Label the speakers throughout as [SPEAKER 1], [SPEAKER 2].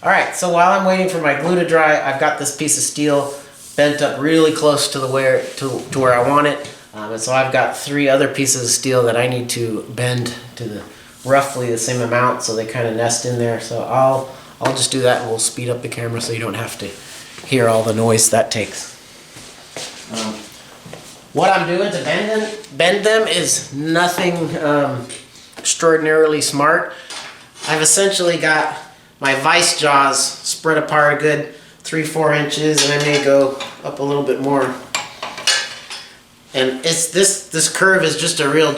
[SPEAKER 1] Alright, so while I'm waiting for my glue to dry, I've got this piece of steel bent up really close to where I want it. And so I've got 3 other pieces of steel that I need to bend to roughly the same amount so they kind of nest in there. So I'll just do that and we'll speed up the camera so you don't have to hear all the noise that takes. What I'm doing to bend them is nothing extraordinarily smart. I've essentially got my vice jaws spread apart a good 3-4 inches, and I may go up a little bit more. And it's this curve is just a real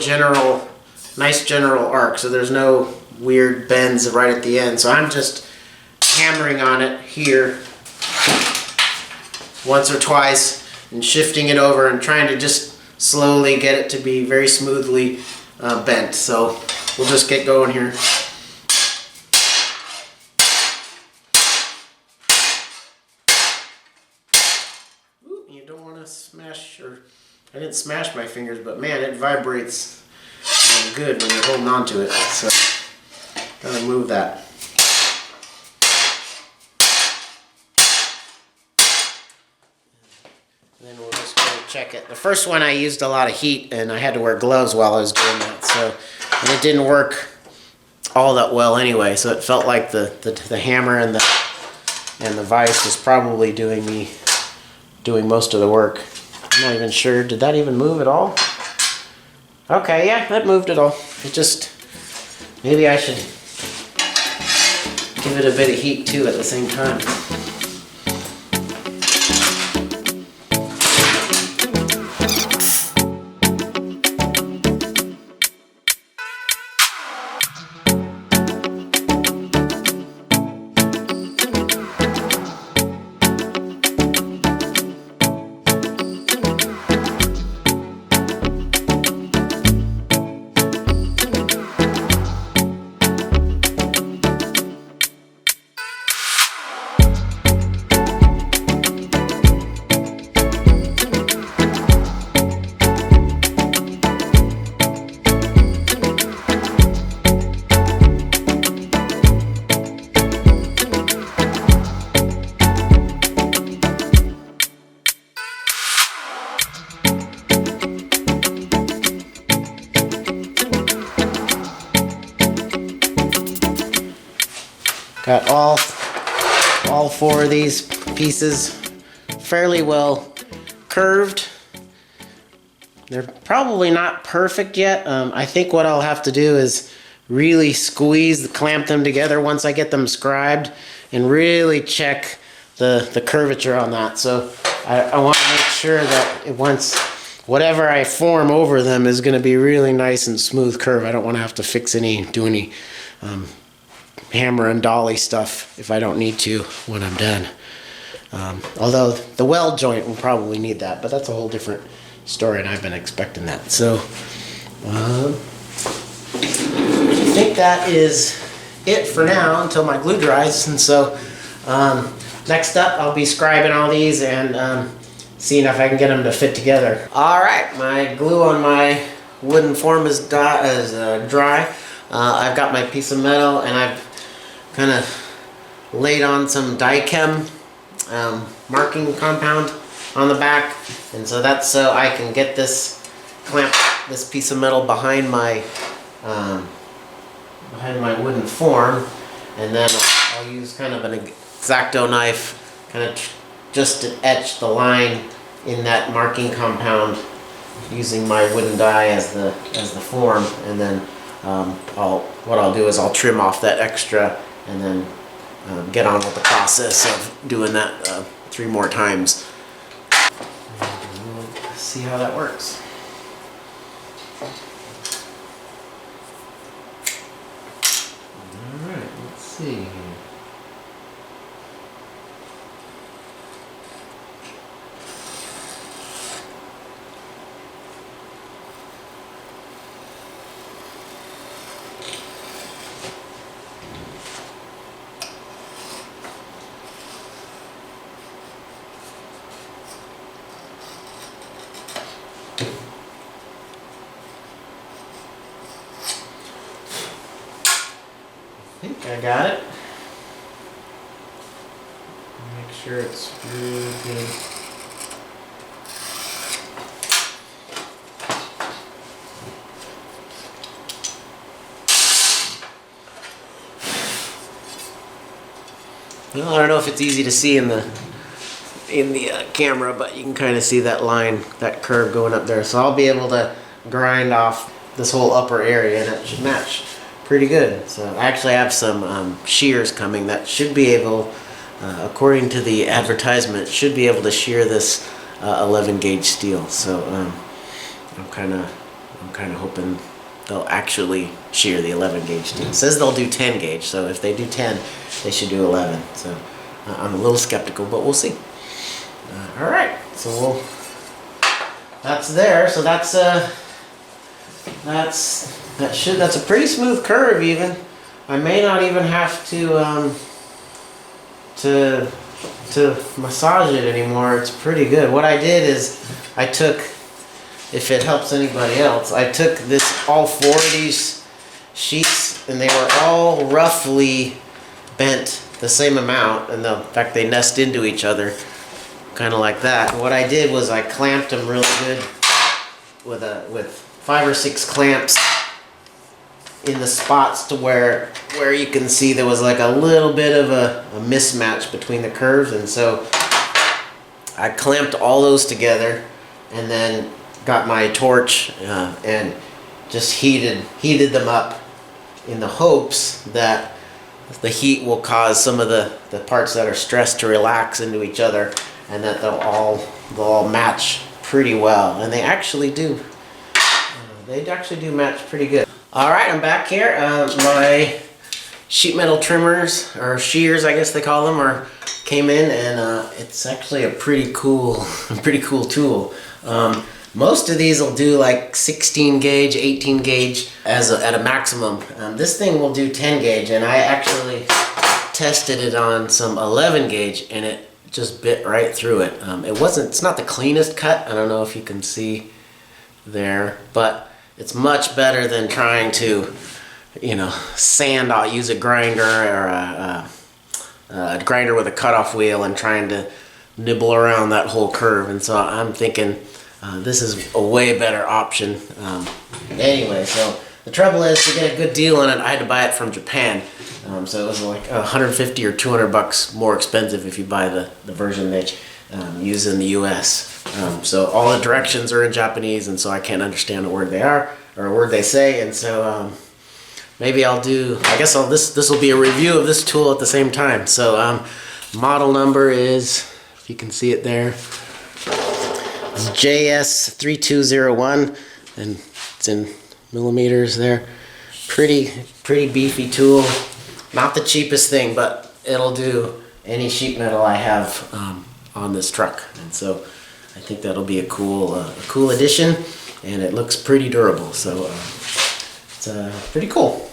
[SPEAKER 1] nice general arc, so there's no weird bends right at the end. So I'm just hammering on it here once or twice and shifting it over and trying to just slowly get it to be very smoothly bent. So we'll just get going here. You don't want to smash, or I didn't smash my fingers, but man, it vibrates good when you're holding on to it. So gotta move that. And then we'll just go check it. The first one I used a lot of heat and I had to wear gloves while I was doing that, so and it didn't work all that well anyway. So it felt like the hammer and the vise was probably doing most of the work. I'm not even sure. Did that even move at all? Okay, yeah, that moved at all. It just, maybe I should give it a bit of heat too at the same time. Got all 4 of these pieces fairly well curved. They're probably not perfect yet. I think what I'll have to do is really clamp them together once I get them scribed and really check the curvature on that. So I want to make sure that whatever I form over them is going to be really nice and smooth curve. I don't want to have to do any hammer and dolly stuff if I don't need to when I'm done. Although the weld joint will probably need that, but that's a whole different story and I've been expecting that. So I think that is it for now until my glue dries. And so next up I'll be scribing all these and seeing if I can get them to fit together. Alright, my glue on my wooden form is dry. I've got my piece of metal and I've kind of laid on some die-chem marking compound on the back, and so that's so I can get clamp this piece of metal behind my wooden form, and then I'll use kind of an X-Acto knife kind of just to etch the line in that marking compound using my wooden die as the form, and then what I'll do is I'll trim off that extra and then get on with the process of doing that 3 more times. And we'll see how that works. Alright, let's see here. I think I got it. Make sure it's really good. Well, I don't know if it's easy to see in the camera, but you can kind of see that line, that curve going up there. So I'll be able to grind off this whole upper area, and it should match pretty good. So I actually have some shears coming that should be able, according to the advertisement, should be able to shear this 11 gauge steel. So I'm kind of hoping they'll actually shear the 11 gauge steel. It says they'll do 10 gauge, so if they do 10, they should do 11. So I'm a little skeptical, but we'll see. All right, so that's there. So that's a pretty smooth curve. Even I may not even have to massage it anymore. It's pretty good. What I did is I took, if it helps anybody else, I took all 4 of these sheets, and they were all roughly bent the same amount, and in fact they nest into each other, kind of like that. And what I did was I clamped them really good with 5 or 6 clamps in the spots to where you can see there was like a little bit of a mismatch between the curves, and so I clamped all those together, and then got my torch and just heated them up in the hopes that the heat will cause some of the parts that are stressed to relax into each other, and that they'll all match pretty well. And they actually do. They actually do match pretty good. All right, I'm back here. My sheet metal trimmers, or shears, I guess they call them, came in, and it's actually a pretty cool tool. Most of these will do like 16 gauge, 18 gauge at a maximum. This thing will do 10 gauge, and I actually tested it on some 11 gauge, and it just bit right through it. It's not the cleanest cut. I don't know if you can see there, but it's much better than trying to, sand out, use a grinder or a grinder with a cutoff wheel and trying to nibble around that whole curve. And so I'm thinking this is a way better option. Anyway, so the trouble is, to get a good deal on it, I had to buy it from Japan. So it was like 150 or 200 bucks more expensive if you buy the version they use in the US. So all the directions are in Japanese, and so I can't understand a word they are, or a word they say, and so maybe this will be a review of this tool at the same time. So model number is, if you can see it there, it's JS3201, and it's in millimeters there. Pretty beefy tool. Not the cheapest thing, but it'll do any sheet metal I have on this truck, and so I think that'll be a cool addition, and it looks pretty durable. So it's pretty cool.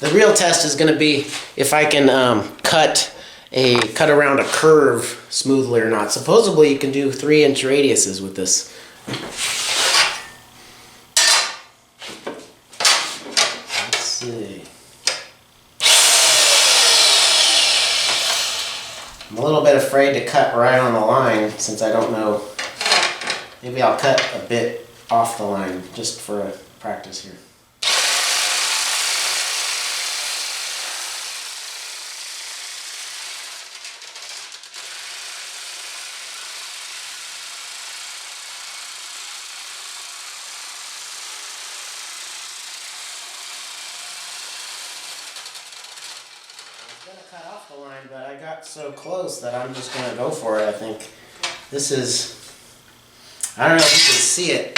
[SPEAKER 1] The real test is going to be if I can cut around a curve smoothly or not. Supposedly you can do 3-inch radiuses with this. Let's see. I'm a little bit afraid to cut right on the line, since I don't know. Maybe I'll cut a bit off the line just for practice here. Cut off the line, but I got so close that I'm just going to go for it. I think this is, I don't know if you can see it,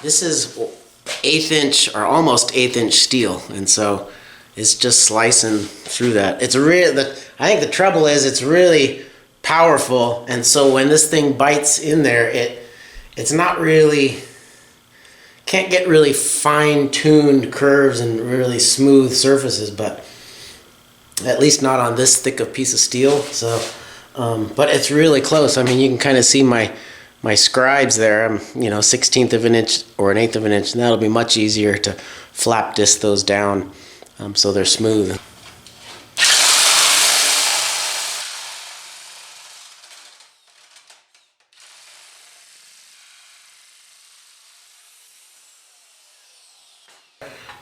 [SPEAKER 1] this is 1/8 inch or almost 1/8 inch steel, and so it's just slicing through that. I think the trouble is it's really powerful, and so when this thing bites in there, it's not really, can't get really fine-tuned curves and really smooth surfaces, but at least not on this thick of piece of steel. So but it's really close. I mean, you can kind of see my scribes there. I'm 1/16 of an inch or 1/8 of an inch, and that'll be much easier to flap disc those down so they're smooth.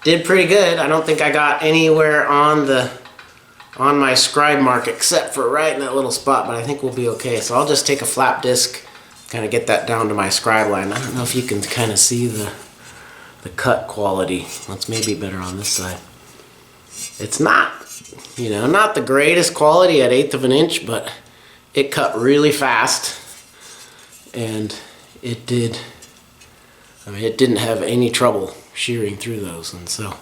[SPEAKER 1] did pretty good. I don't think I got anywhere on my scribe mark except for right in that little spot, but I think we'll be okay. So I'll just take a flap disc, kind of get that down to my scribe line. I don't know if you can kind of see the cut quality. Let's maybe better on this side. It's not, you know, not the greatest quality at 1/8 of an inch, but it cut really fast, and it did. I mean, it didn't have any trouble shearing through those, and so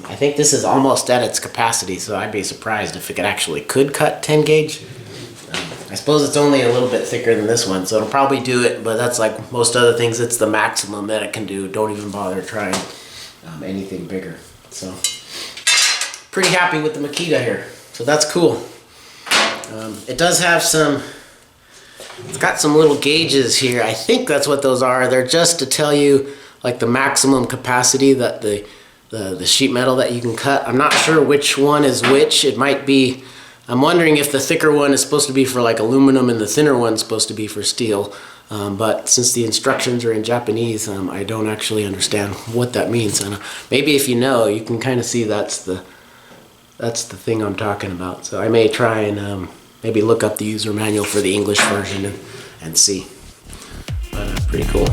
[SPEAKER 1] I think this is almost at its capacity. So I'd be surprised if it actually could cut 10 gauge. I suppose it's only a little bit thicker than this one, so it'll probably do it. But that's like most other things; it's the maximum that it can do. Don't even bother trying anything bigger. So pretty happy with the Makita here. So that's cool. It does have some. It's got some little gauges here. I think that's what those are. They're just to tell you like the maximum capacity that the sheet metal that you can cut. I'm not sure which one is which. It might be. I'm wondering if the thicker one is supposed to be for like aluminum and the thinner one's supposed to be for steel. But since the instructions are in Japanese, I don't actually understand what that means. And maybe if you know, you can kind of see that's the thing I'm talking about. So I may try and maybe look up the user manual for the English version and see. But pretty cool.